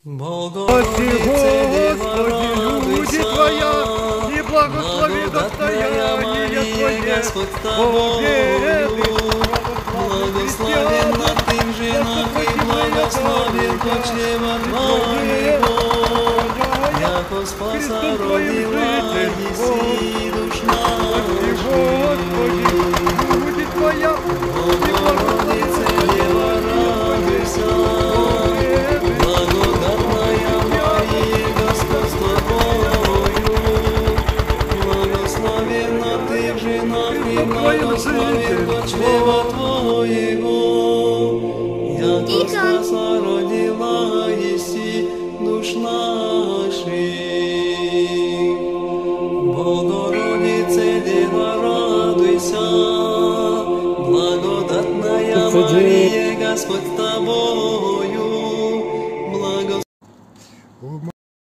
Богородице, Дева, радуйся, Твоя, и благослови достояние Твое, Господь с тобою, благословенна ты в женах, и благословен почрева Твоего, яко спаса родила еси душ Господи, будет Твоя, Богородице, Дева, радуйся, благодатная Мария, Господь с тобою, благословенна ты в женах, и благословен почрева Твоего, яко спаса родила еси душ наших. Богородице, Дева, радуйся, благодатная Мария, Господь с тобою, благословенна